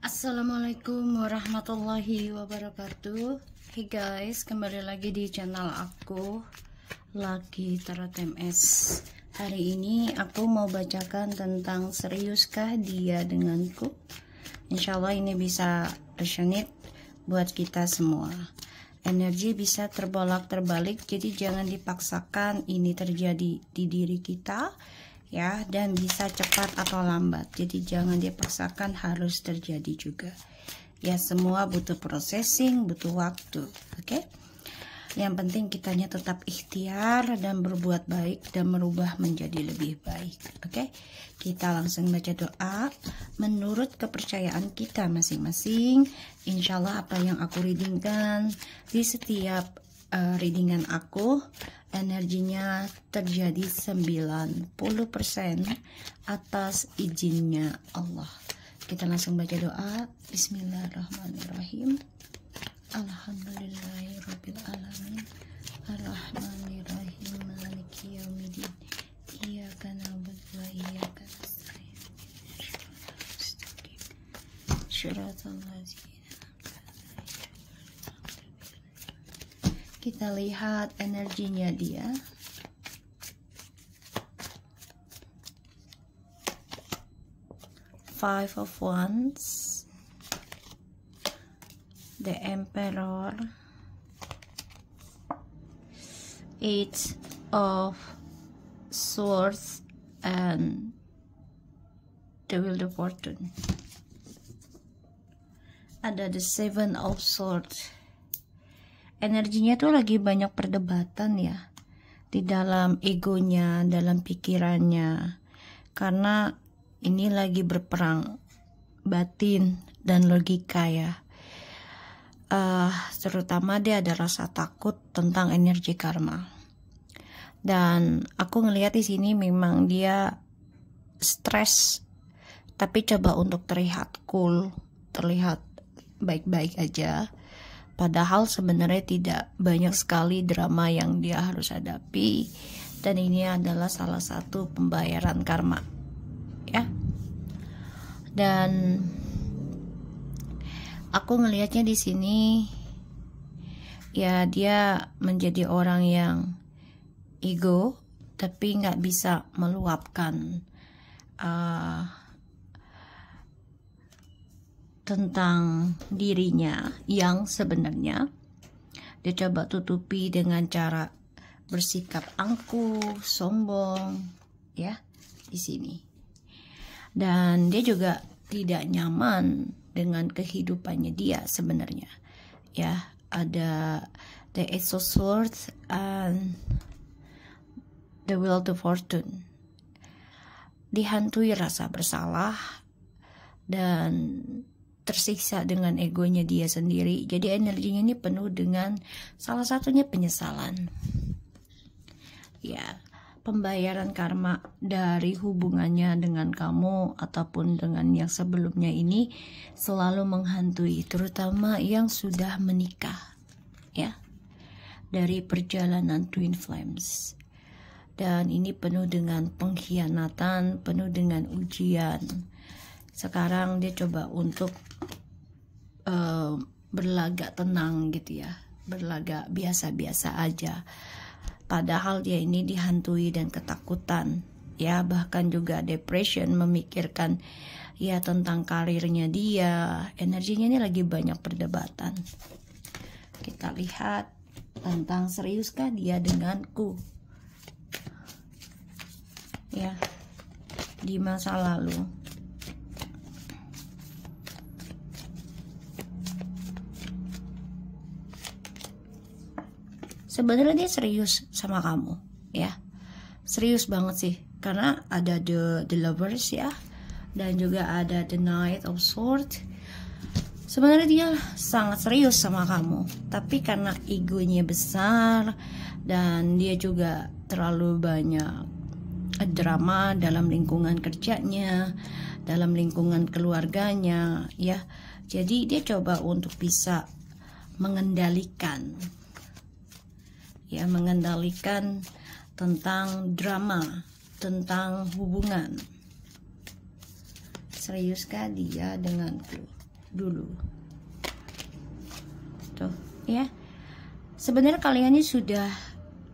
Assalamualaikum warahmatullahi wabarakatuh. Hey guys, kembali lagi di channel aku, Lucky Tarot MS. Hari ini aku mau bacakan tentang seriuskah dia denganku. Insya Allah ini bisa resonate buat kita semua. Energi bisa terbolak terbalik, jadi jangan dipaksakan ini terjadi di diri kita ya, dan bisa cepat atau lambat, jadi jangan dipaksakan harus terjadi juga ya. Semua butuh processing, butuh waktu. Oke, yang penting kitanya tetap ikhtiar dan berbuat baik dan merubah menjadi lebih baik. Oke, kita langsung baca doa menurut kepercayaan kita masing-masing. Insya Allah apa yang aku readingkan di setiap readingan aku, energinya terjadi 90% atas izinnya Allah. Kita langsung baca doa. Bismillahirrahmanirrahim. Alhamdulillahirabbil alamin. Arrahmanirrahim. Maliki yaumiddin. Iyyaka na'budu wa iyyaka nasta'in. Shiratal ladzina. Kita lihat energinya dia. Five of Wands, the Emperor, Eight of Swords, and the Wheel of Fortune. Ada the Seven of Swords. Energinya tuh lagi banyak perdebatan ya, di dalam egonya, dalam pikirannya, karena ini lagi berperang batin dan logika ya. Terutama dia ada rasa takut tentang energi karma, dan aku ngelihat di sini memang dia stres, tapi coba untuk terlihat cool, terlihat baik-baik aja. Padahal sebenarnya tidak banyak sekali drama yang dia harus hadapi, dan ini adalah salah satu pembayaran karma ya. Dan aku ngelihatnya di sini ya, dia menjadi orang yang ego tapi nggak bisa meluapkan tentang dirinya yang sebenarnya. Dia coba tutupi dengan cara bersikap angkuh, sombong ya di sini. Dan dia juga tidak nyaman dengan kehidupannya dia sebenarnya ya. Ada the Ace of Swords and the Wheel of Fortune. Dihantui rasa bersalah dan tersiksa dengan egonya dia sendiri. Jadi energinya ini penuh dengan salah satunya penyesalan ya, pembayaran karma dari hubungannya dengan kamu ataupun dengan yang sebelumnya ini selalu menghantui, terutama yang sudah menikah ya, dari perjalanan Twin Flames. Dan ini penuh dengan pengkhianatan, penuh dengan ujian. Sekarang dia coba untuk berlagak tenang gitu ya, berlagak biasa-biasa aja. Padahal dia ini dihantui dan ketakutan ya, bahkan juga depression, memikirkan ya tentang karirnya dia. Energinya ini lagi banyak perdebatan. Kita lihat tentang seriuskah dia denganku ya di masa lalu. Sebenarnya dia serius sama kamu ya, serius banget sih, karena ada the Lovers ya, dan juga ada the Knight of Swords. Sebenarnya dia sangat serius sama kamu, tapi karena egonya besar dan dia juga terlalu banyak drama dalam lingkungan kerjanya, dalam lingkungan keluarganya ya, jadi dia coba untuk bisa mengendalikan ya, mengendalikan tentang drama, tentang hubungan. Seriuskah dia denganku? dulu. Tuh ya, sebenarnya kalian ini sudah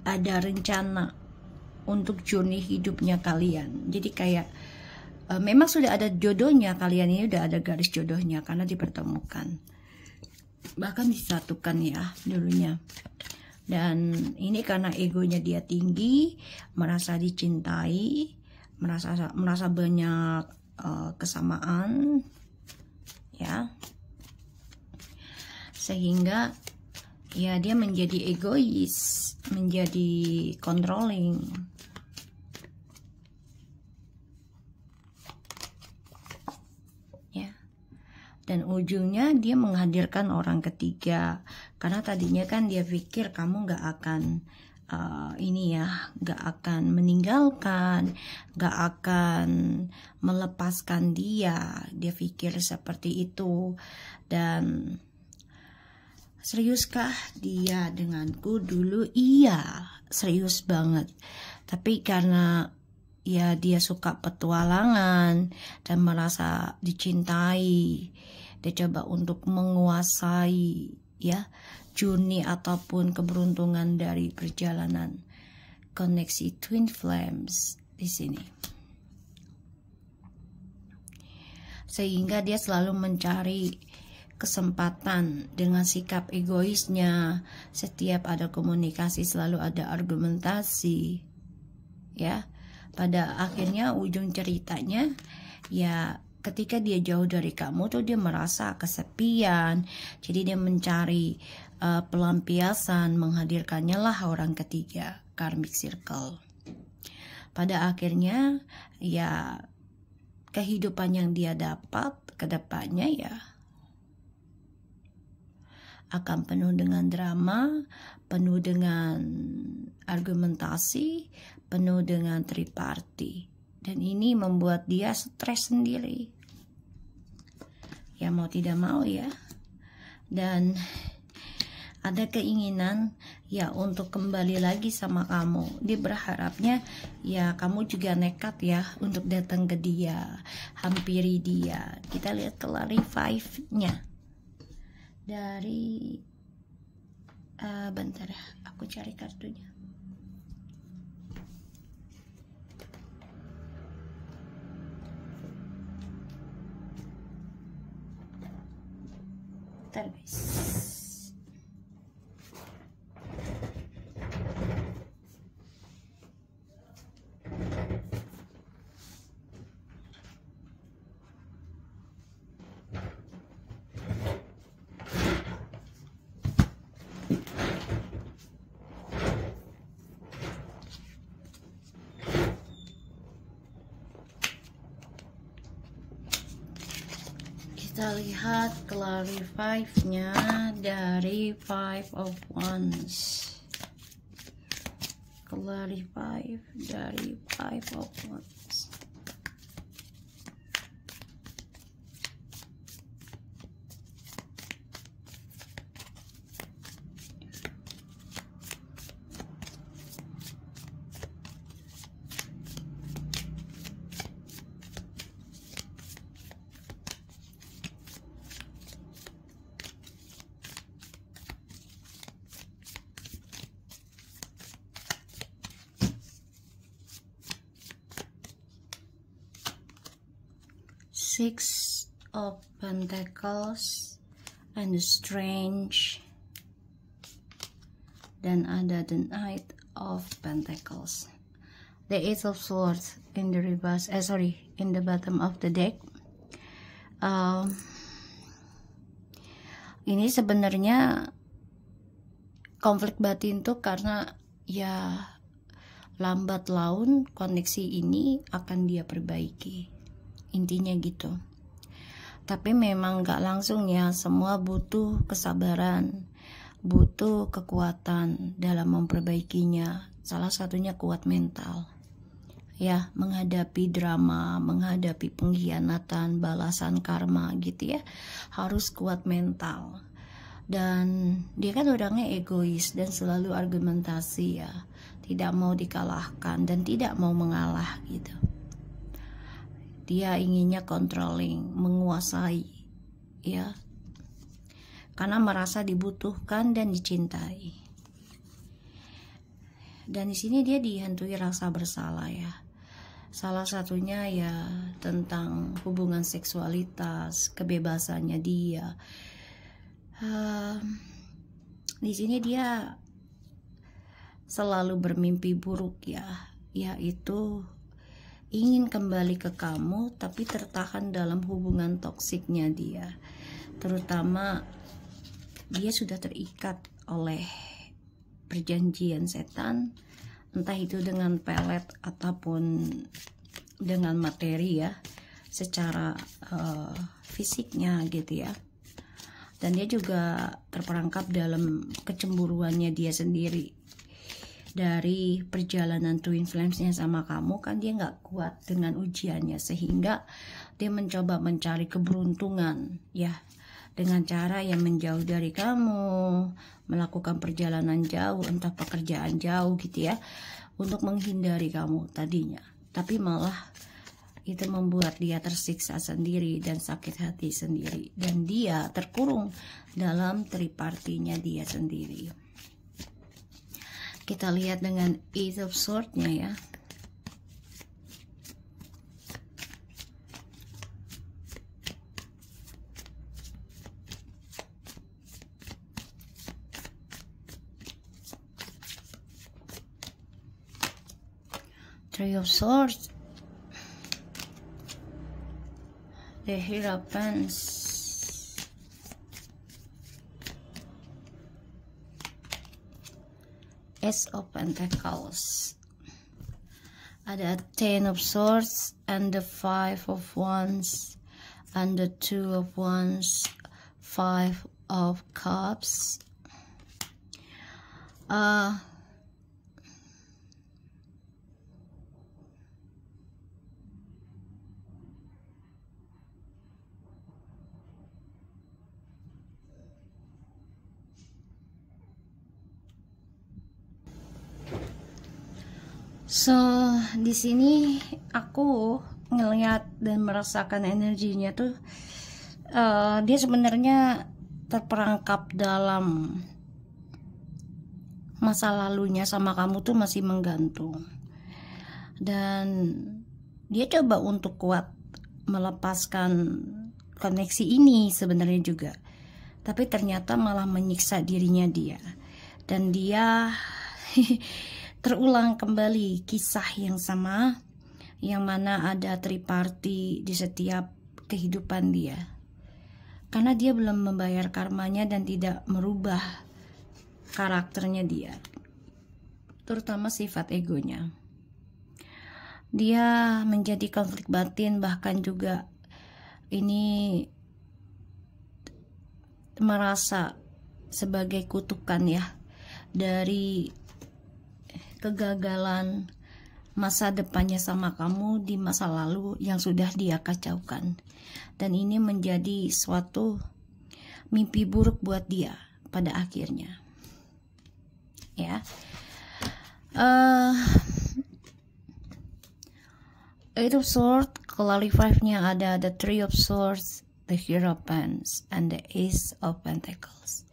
ada rencana untuk journey hidupnya kalian. Jadi kayak memang sudah ada jodohnya, kalian ini udah ada garis jodohnya karena dipertemukan, bahkan disatukan ya dulunya. Dan ini karena egonya dia tinggi, merasa dicintai, merasa banyak kesamaan ya, sehingga ya dia menjadi egois, menjadi controlling ya. Dan ujungnya dia menghadirkan orang ketiga, karena tadinya kan dia pikir kamu gak akan gak akan meninggalkan, gak akan melepaskan dia pikir seperti itu. Dan seriuskah dia denganku dulu? Iya, serius banget. Tapi karena ya dia suka petualangan dan merasa dicintai, dia coba untuk menguasai ya journey ataupun keberuntungan dari perjalanan koneksi twin flames di sini. Sehingga dia selalu mencari kesempatan dengan sikap egoisnya. Setiap ada komunikasi selalu ada argumentasi ya. Pada akhirnya ujung ceritanya ya, ketika dia jauh dari kamu tuh dia merasa kesepian. Jadi dia mencari pelampiasan, menghadirkannya lah orang ketiga, karmic circle. Pada akhirnya ya kehidupan yang dia dapat ke depannya ya akan penuh dengan drama, penuh dengan argumentasi, penuh dengan triparty. Dan ini membuat dia stres sendiri. Ya mau tidak mau ya. Dan ada keinginan ya untuk kembali lagi sama kamu. Dia berharapnya ya kamu juga nekat ya untuk datang ke dia, hampiri dia. Kita lihat clarify-nya dari bentar, aku cari kartunya. Bentar guys. Kita lihat clarify-nya dari Five of Wands. Clarify dari Five of Wands. Six of Pentacles and the Strange, dan ada the Knight of Pentacles, the Eight of Swords in the reverse, in the bottom of the deck. Ini sebenarnya konflik batin tuh karena ya lambat laun koneksi ini akan dia perbaiki. Intinya gitu. Tapi memang gak langsung ya, semua butuh kesabaran, butuh kekuatan dalam memperbaikinya. Salah satunya kuat mental ya, menghadapi drama, menghadapi pengkhianatan, balasan karma gitu ya, harus kuat mental. Dan dia kan orangnya egois dan selalu argumentasi ya, tidak mau dikalahkan dan tidak mau mengalah gitu. Dia inginnya controlling, menguasai ya, karena merasa dibutuhkan dan dicintai. Dan di sini dia dihantui rasa bersalah ya. Salah satunya ya tentang hubungan seksualitas, kebebasannya dia. Di sini dia selalu bermimpi buruk ya, yaitu ingin kembali ke kamu tapi tertahan dalam hubungan toksiknya dia. Terutama dia sudah terikat oleh perjanjian setan, entah itu dengan pelet ataupun dengan materi ya, secara fisiknya gitu ya. Dan dia juga terperangkap dalam kecemburuannya dia sendiri. Dari perjalanan twin flamesnya sama kamu kan dia nggak kuat dengan ujiannya, sehingga dia mencoba mencari keberuntungan ya, dengan cara yang menjauh dari kamu, melakukan perjalanan jauh, entah pekerjaan jauh gitu ya, untuk menghindari kamu tadinya. Tapi malah itu membuat dia tersiksa sendiri dan sakit hati sendiri, dan dia terkurung dalam tripartinya dia sendiri. Kita lihat dengan Eight of Swords-nya ya. Three of Swords, the Hierophant, Ace of Pentacles, ada Ten of Swords and the Five of Wands and the Two of Wands, Five of Cups. So di sini aku ngelihat dan merasakan energinya tuh, dia sebenarnya terperangkap dalam masa lalunya sama kamu tuh masih menggantung, dan dia coba untuk kuat melepaskan koneksi ini sebenarnya juga, tapi ternyata malah menyiksa dirinya dia, dan dia terulang kembali kisah yang sama, yang mana ada triparti di setiap kehidupan dia, karena dia belum membayar karmanya dan tidak merubah karakternya dia, terutama sifat egonya. Dia menjadi konflik batin, bahkan juga ini merasa sebagai kutukan ya, dari kegagalan masa depannya sama kamu di masa lalu yang sudah dia kacaukan, dan ini menjadi suatu mimpi buruk buat dia pada akhirnya ya. Eight of Swords, clarify-nya ada the Three of Swords, the Hierophant, and the Ace of Pentacles.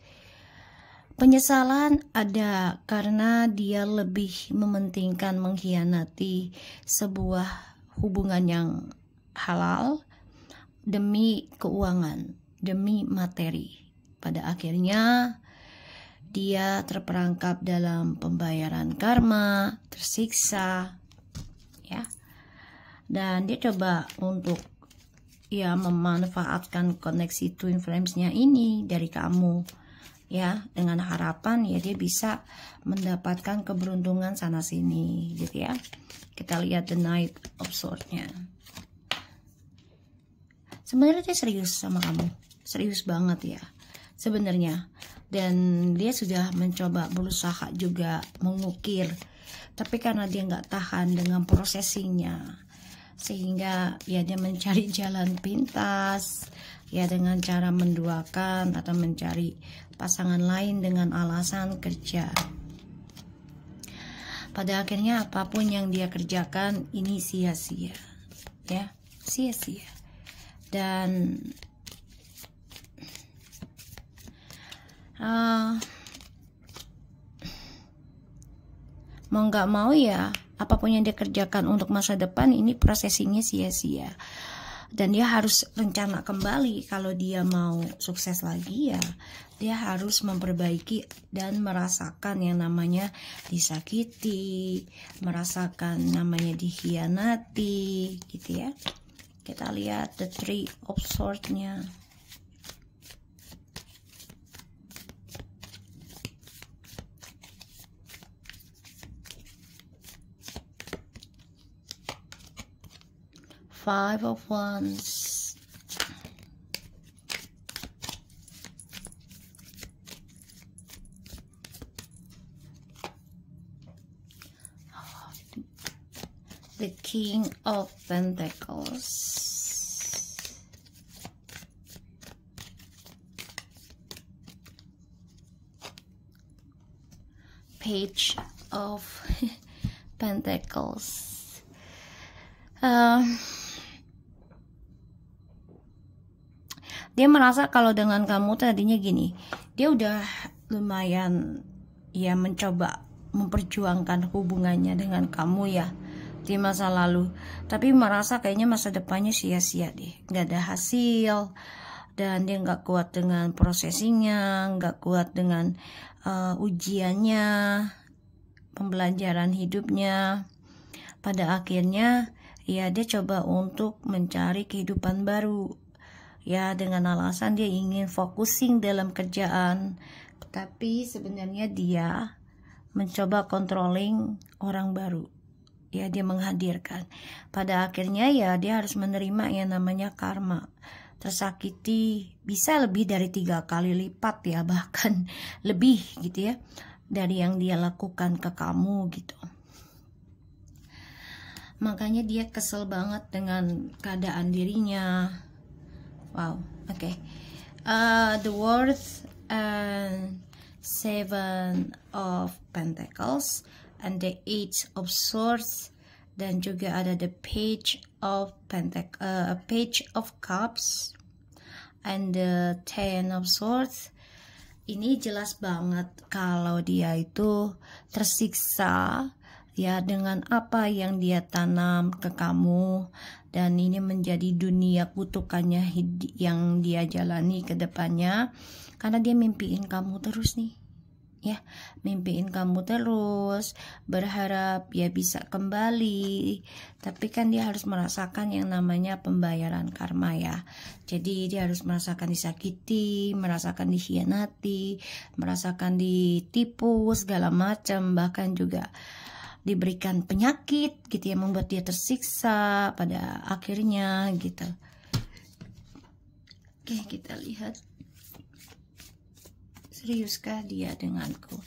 Penyesalan ada karena dia lebih mementingkan mengkhianati sebuah hubungan yang halal demi keuangan, demi materi. Pada akhirnya dia terperangkap dalam pembayaran karma, tersiksa ya. Dan dia coba untuk ya memanfaatkan koneksi twin flames-nya ini dari kamu ya, dengan harapan ya dia bisa mendapatkan keberuntungan sana sini gitu ya. Kita lihat the Knight of Swords-nya. Sebenarnya dia serius sama kamu, serius banget ya sebenarnya, dan dia sudah mencoba berusaha juga mengukir, tapi karena dia nggak tahan dengan processingnya, sehingga ya dia mencari jalan pintas ya, dengan cara menduakan atau mencari pasangan lain dengan alasan kerja. Pada akhirnya apapun yang dia kerjakan ini sia-sia ya, sia-sia. Dan Mau nggak mau ya, apapun yang dia kerjakan untuk masa depan ini prosesinya sia-sia. Dan dia harus rencana kembali kalau dia mau sukses lagi ya. Dia harus memperbaiki dan merasakan yang namanya disakiti, merasakan namanya dikhianati gitu ya. Kita lihat the Three of Swords-nya. Five of Wands. The King of Pentacles. Page of Pentacles. Dia merasa kalau dengan kamu tadinya gini, dia udah lumayan ya mencoba memperjuangkan hubungannya dengan kamu ya di masa lalu, tapi merasa kayaknya masa depannya sia-sia deh, nggak ada hasil, dan dia nggak kuat dengan prosesinya, nggak kuat dengan ujiannya, pembelajaran hidupnya. Pada akhirnya ya dia coba untuk mencari kehidupan baru. Ya dengan alasan dia ingin focusing dalam kerjaan, tapi sebenarnya dia mencoba controlling orang baru. Ya dia menghadirkan. Pada akhirnya ya dia harus menerima yang namanya karma. Tersakiti bisa lebih dari 3 kali lipat ya, bahkan lebih gitu ya, dari yang dia lakukan ke kamu gitu. Makanya dia kesel banget dengan keadaan dirinya. Wow, okay. The World and Seven of Pentacles and the Eight of Swords, dan juga ada the Page of Page of Cups and the Ten of Swords. Ini jelas banget kalau dia itu tersiksa ya dengan apa yang dia tanam ke kamu, dan ini menjadi dunia kutukannya yang dia jalani ke depannya, karena dia mimpiin kamu terus nih ya, mimpiin kamu terus, berharap ya bisa kembali, tapi kan dia harus merasakan yang namanya pembayaran karma ya. Jadi dia harus merasakan disakiti, merasakan dikhianati, merasakan ditipu segala macam, bahkan juga diberikan penyakit gitu ya, membuat dia tersiksa pada akhirnya gitu. Oke, kita lihat, seriuskah dia denganku?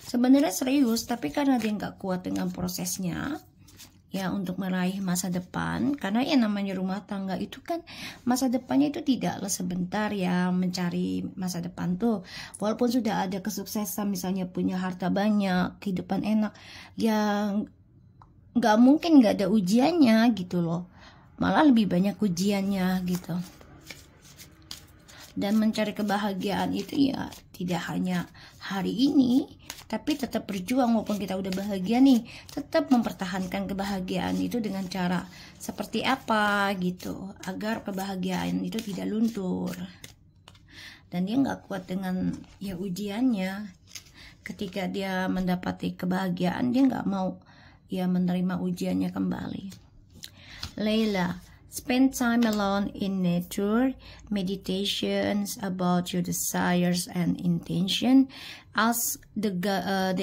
Sebenarnya serius, tapi karena dia nggak kuat dengan prosesnya ya untuk meraih masa depan, karena yang namanya rumah tangga itu kan masa depannya itu tidaklah sebentar ya, mencari masa depan tuh walaupun sudah ada kesuksesan, misalnya punya harta banyak, kehidupan enak, ya nggak mungkin nggak ada ujiannya gitu loh, malah lebih banyak ujiannya gitu. Dan mencari kebahagiaan itu ya tidak hanya hari ini, tapi tetap berjuang walaupun kita udah bahagia nih, tetap mempertahankan kebahagiaan itu dengan cara seperti apa gitu, agar kebahagiaan itu tidak luntur. Dan dia nggak kuat dengan ya ujiannya. Ketika dia mendapati kebahagiaan, dia nggak mau ya menerima ujiannya kembali. Leila, spend time alone in nature, meditations about your desires and intention. Ask the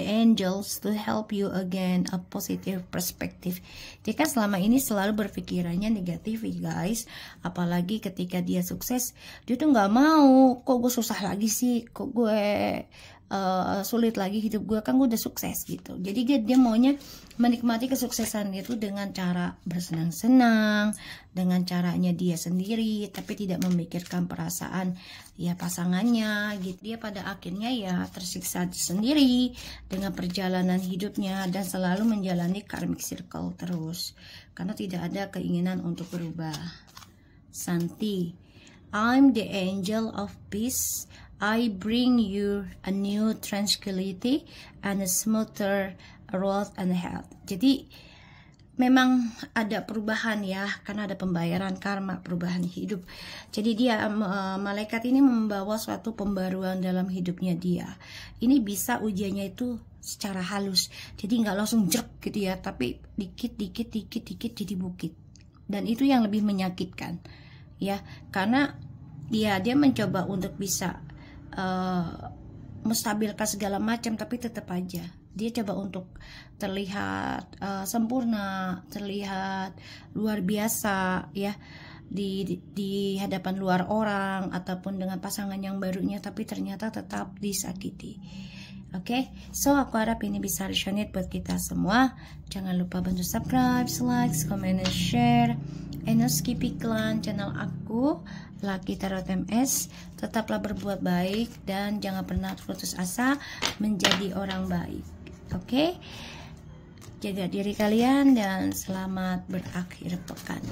angels to help you again a positive perspective. Dia kan selama ini selalu berpikirannya negatif ya guys, apalagi ketika dia sukses, dia tuh nggak mau, kok gue susah lagi sih, kok gue sulit lagi hidup gue, kan gue udah sukses gitu. Jadi dia maunya menikmati kesuksesan itu dengan cara bersenang-senang, dengan caranya dia sendiri, tapi tidak memikirkan perasaan ya pasangannya gitu. Dia pada akhirnya ya tersiksa sendiri dengan perjalanan hidupnya dan selalu menjalani karmic circle terus karena tidak ada keinginan untuk berubah. Santi, I'm the angel of peace. I bring you a new tranquility and a smoother road and health. Jadi memang ada perubahan ya, karena ada pembayaran karma, perubahan hidup. Jadi dia malaikat ini membawa suatu pembaruan dalam hidupnya dia. Ini bisa ujiannya itu secara halus, jadi nggak langsung jerk gitu ya, tapi dikit jadi bukit. Dan itu yang lebih menyakitkan ya, karena dia mencoba untuk bisa menstabilkan segala macam, tapi tetap aja dia coba untuk terlihat sempurna, terlihat luar biasa ya di hadapan luar orang ataupun dengan pasangan yang barunya, tapi ternyata tetap disakiti. Oke, so aku harap ini bisa resonate buat kita semua. Jangan lupa bantu subscribe, like, comment, and share. And no skip iklan channel aku, Lucky Tarot MS. Tetaplah berbuat baik dan jangan pernah putus asa menjadi orang baik. Oke, jaga diri kalian dan selamat berakhir pekan.